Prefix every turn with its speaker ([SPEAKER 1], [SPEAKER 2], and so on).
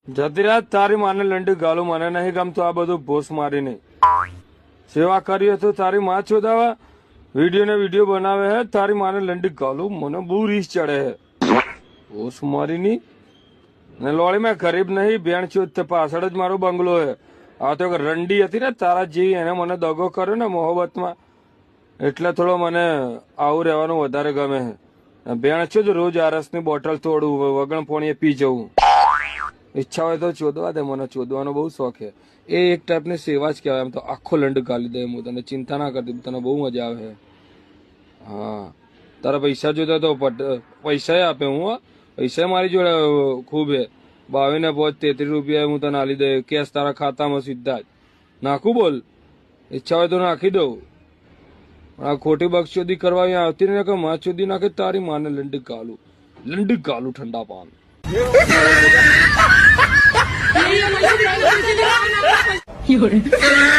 [SPEAKER 1] જતી રાત તારી માને લંડી ગાલું મને નહીં ગમતું આ બધું ભોસ મારીને સેવા કરી તો તારી માં ચોદાવા વિડીયો ને વિડીયો બનાવે હે તારી માને લંડી ગાલું મને બહુ રીસ ચડે હે ભોસ મારીની ને લોળી મેં ગરીબ નહીં બેન ચોદ પાછળ જ મારો બંગલો હે આ તો રંડી હતી ને તારા જેવી એને મને દગો કર્યો ને મોહબ્બતમાં એટલે થોડો મને આવું રહેવાનું વધારે ગમે છે બેન છો રોજ આરસની બોટલ તોડું વગણ પોણીએ પી જવું ઈચ્છા હોય તો ચોદવા દે મને ચોદવાનો બહુ શોખ છે એ એક ટાઈપની સેવા જ કહેવાય એમ તો આખો લંડ ગાલી દે હું તને ચિંતા ના કરતી તને બહુ મજા આવે હા તારા પૈસા જોતા તો પૈસા આપે હું પૈસા મારી જોડે ખૂબ હે 22 ને 33 રૂપિયા હું તને આલી દે કેશ તારા ખાતામાં સીધા જ નાખું બોલ ઈચ્છા હોય તો નાખી દઉં આ ખોટી બક્ષોદી કરવા અહીંયા આવતી ને કે માં ચોદી નાખે તારી માને લંડી ગાલું ઠંડા પાન
[SPEAKER 2] 有人。